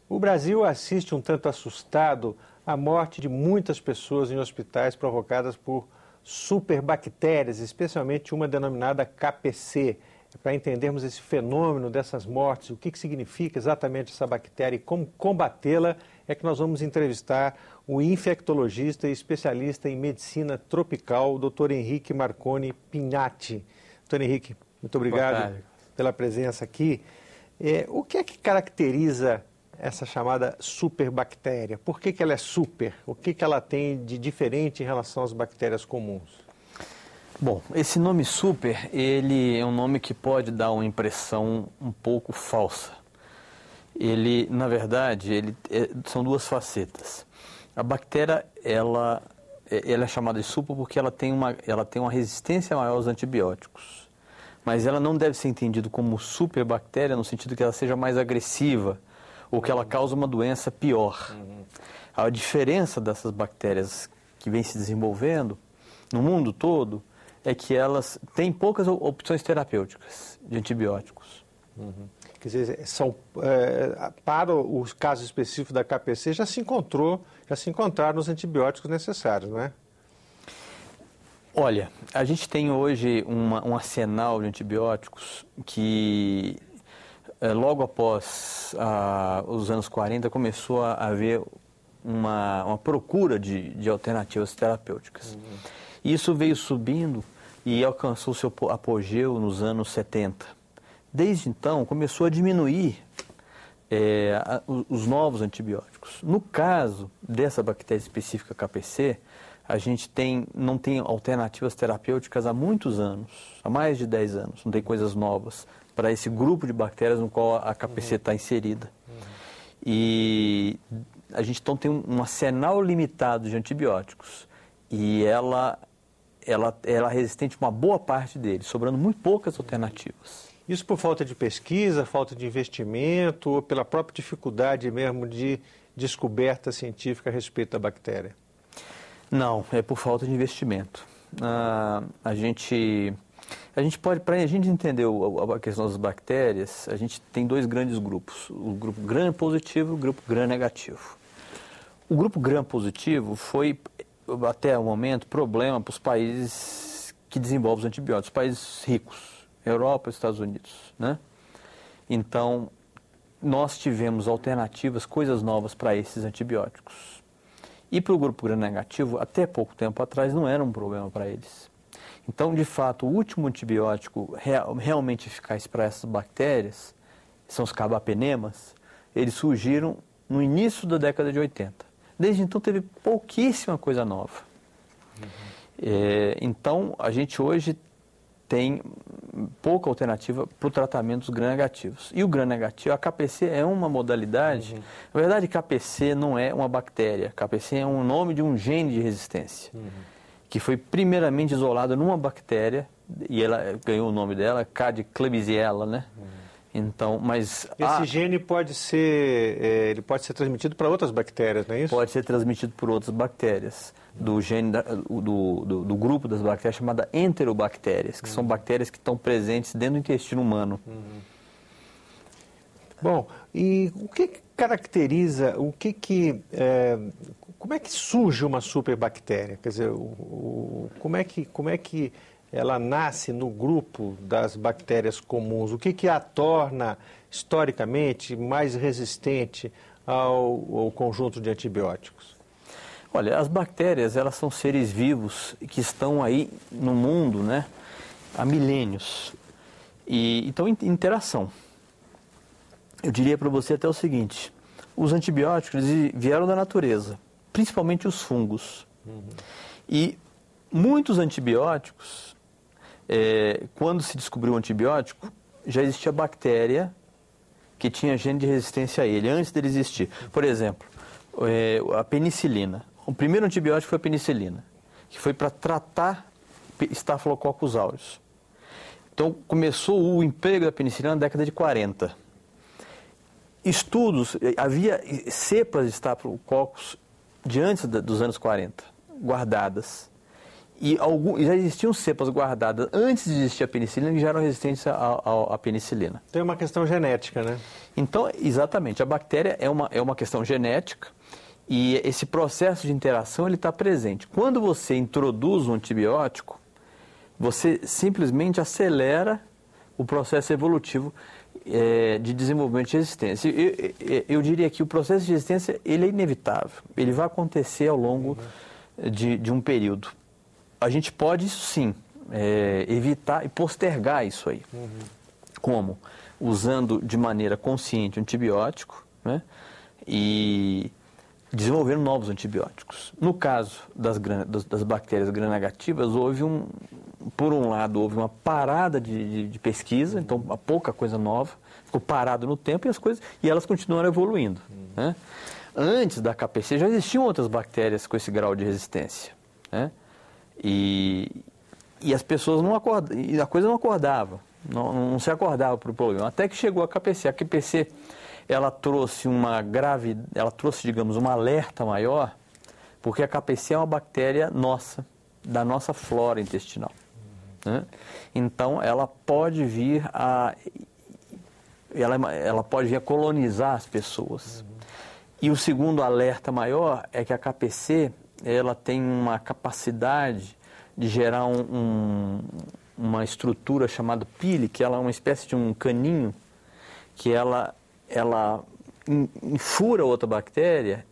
O Brasil assiste um tanto assustado à morte de muitas pessoas em hospitais provocadas por superbactérias, especialmente uma denominada KPC. Para entendermos esse fenômeno dessas mortes, o que significa exatamente essa bactéria e como combatê-la, é que nós vamos entrevistar o infectologista e especialista em medicina tropical, o Dr. Henrique Marconi Pignatti. Dr. Henrique, muito obrigado pela presença aqui. O que é que caracteriza essa chamada superbactéria? Por que ela é super? O que ela tem de diferente em relação às bactérias comuns? Bom, esse nome super, ele é um nome que pode dar uma impressão um pouco falsa. Ele, na verdade, são duas facetas. A bactéria, ela é chamada de super porque ela tem uma resistência maior aos antibióticos. Mas ela não deve ser entendida como superbactéria no sentido que ela seja mais agressiva ou que ela causa uma doença pior. A diferença dessas bactérias que vem se desenvolvendo no mundo todo é que elas têm poucas opções terapêuticas de antibióticos. Quer dizer, para o caso específico da KPC já se encontraram os antibióticos necessários, não é? Olha, a gente tem hoje um arsenal de antibióticos que logo após os anos 40 começou a haver uma procura de alternativas terapêuticas. Isso veio subindo e alcançou seu apogeu nos anos 70. Desde então, começou a diminuir os novos antibióticos. No caso dessa bactéria específica KPC, a gente não tem alternativas terapêuticas há muitos anos, há mais de 10 anos, não tem coisas novas para esse grupo de bactérias no qual a KPC está inserida. E a gente então tem um arsenal limitado de antibióticos e ela é resistente a uma boa parte deles, sobrando muito poucas alternativas. Isso por falta de pesquisa, falta de investimento ou pela própria dificuldade mesmo de descoberta científica a respeito da bactéria? Não, é por falta de investimento. A gente pode, para a gente entender a questão das bactérias, a gente tem dois grandes grupos, o grupo gram-positivo e o grupo gram-negativo. O grupo gram-positivo foi, até o momento, problema para os países que desenvolvem os antibióticos, países ricos, Europa e Estados Unidos, né? Então, nós tivemos alternativas, coisas novas para esses antibióticos. E para o grupo gram-negativo, até pouco tempo atrás, não era um problema para eles. Então, de fato, o último antibiótico realmente eficaz para essas bactérias, são os carbapenemas, eles surgiram no início da década de 80. Desde então, teve pouquíssima coisa nova. Então, a gente hoje tem pouca alternativa para o tratamento dos gram-negativos. E o gram-negativo, a KPC é uma modalidade. Na verdade, KPC não é uma bactéria. KPC é um nome de um gene de resistência, que foi primeiramente isolado numa bactéria, e ela ganhou o nome dela, K de Klebsiella, né? Então, mas esse gene pode ser transmitido para outras bactérias, não é isso? Pode ser transmitido por outras bactérias, do gene do grupo das bactérias chamada enterobactérias, que são bactérias que estão presentes dentro do intestino humano. Bom, e o que caracteriza, como é que surge uma superbactéria? Quer dizer, como é que ela nasce no grupo das bactérias comuns? O que a torna, historicamente, mais resistente ao conjunto de antibióticos? Olha, as bactérias, elas são seres vivos que estão aí no mundo, né, há milênios. E então, interação. Eu diria para você até o seguinte: os antibióticos vieram da natureza, principalmente os fungos. E muitos antibióticos, quando se descobriu o antibiótico, já existia bactéria que tinha gene de resistência a ele, antes dele existir. Por exemplo, a penicilina. O primeiro antibiótico foi a penicilina, que foi para tratar Staphylococcus aureus. Então, começou o emprego da penicilina na década de 40. Estudos, havia cepas de Staphylococcus de antes dos anos 40, guardadas. já existiam cepas guardadas antes de existir a penicilina que já eram resistentes à penicilina. Tem uma questão genética, né? Então, exatamente, a bactéria é uma questão genética e esse processo de interação ele está presente. Quando você introduz um antibiótico, você simplesmente acelera o processo evolutivo de desenvolvimento de resistência. Eu diria que o processo de resistência ele é inevitável, ele vai acontecer ao longo de um período. A gente pode, isso sim, evitar e postergar isso aí. Como? Usando de maneira consciente o antibiótico, né? E desenvolvendo novos antibióticos. No caso das bactérias gram-negativas, por um lado, houve uma parada de pesquisa, então pouca coisa nova, ficou parado no tempo e elas continuaram evoluindo. Né? Antes da KPC já existiam outras bactérias com esse grau de resistência. Né? E as pessoas não acordavam, e a coisa não acordava, não se acordava para o problema. Até que chegou a KPC. A KPC, ela trouxe digamos, um alerta maior, porque a KPC é uma bactéria nossa, da nossa flora intestinal. Né? Então, ela pode vir a colonizar as pessoas. E o segundo alerta maior é que a KPC, ela tem uma capacidade de gerar uma estrutura chamada pile, que ela é uma espécie de um caninho, que ela fura outra bactéria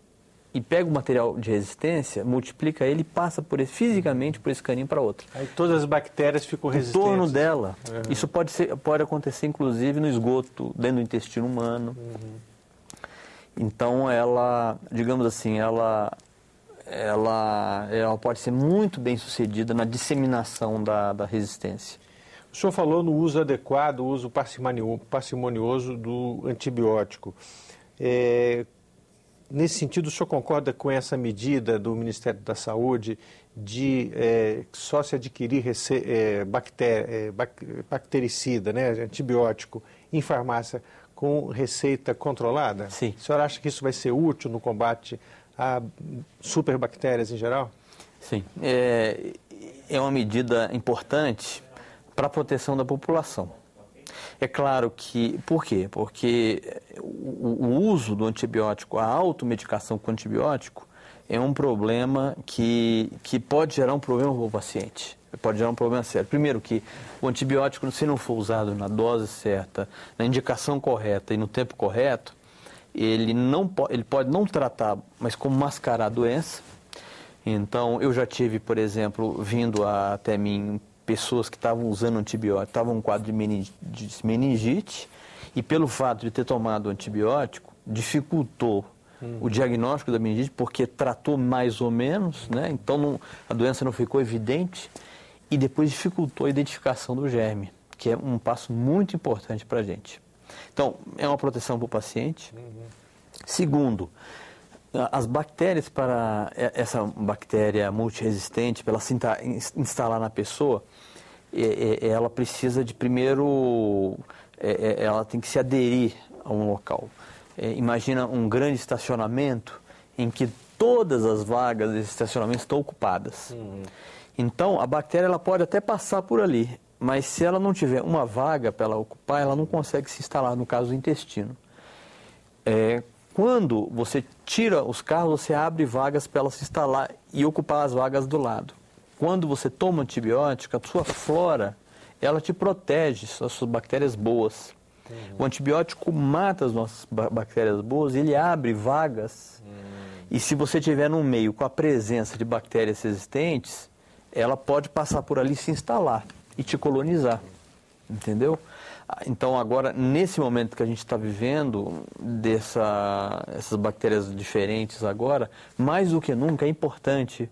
e pega o material de resistência, multiplica ele e passa fisicamente por esse caninho para outra. Aí todas as bactérias ficam resistentes. Em torno dela. Isso pode acontecer, inclusive, no esgoto, dentro do intestino humano. Então, digamos assim, ela pode ser muito bem sucedida na disseminação da resistência. O senhor falou no uso adequado, o uso parcimonioso do antibiótico. Nesse sentido, o senhor concorda com essa medida do Ministério da Saúde de só se adquirir bactericida, né, antibiótico, em farmácia com receita controlada? Sim. O senhor acha que isso vai ser útil no combate a superbactérias em geral? Sim. É uma medida importante para a proteção da população. É claro que... Por quê? Porque o uso do antibiótico, a automedicação com antibiótico, é um problema que pode gerar um problema para o paciente. Pode gerar um problema sério. Primeiro que o antibiótico, se não for usado na dose certa, na indicação correta e no tempo correto, ele pode não tratar, mas como mascarar a doença. Então, eu já tive, por exemplo, vindo até mim pessoas que estavam usando antibiótico, estavam com um quadro de meningite, e pelo fato de ter tomado antibiótico, dificultou o diagnóstico da meningite, porque tratou mais ou menos, né? Então a doença não ficou evidente, e depois dificultou a identificação do germe, que é um passo muito importante para a gente. Então, é uma proteção para o paciente. Segundo, as bactérias, para essa bactéria multiresistente, para ela se instalar na pessoa, ela precisa de primeiro, ela tem que se aderir a um local. Imagina um grande estacionamento em que todas as vagas desse estacionamento estão ocupadas. Então, a bactéria ela pode até passar por ali, mas se ela não tiver uma vaga para ela ocupar, ela não consegue se instalar, no caso do intestino. Quando você tira os carros, você abre vagas para ela se instalar e ocupar as vagas do lado. Quando você toma antibiótico, a sua flora, ela te protege, as suas bactérias boas. O antibiótico mata as nossas bactérias boas, ele abre vagas. E se você tiver num meio com a presença de bactérias resistentes, ela pode passar por ali e se instalar e te colonizar. Entendeu? Então, agora, nesse momento que a gente está vivendo, essas bactérias diferentes agora, mais do que nunca é importante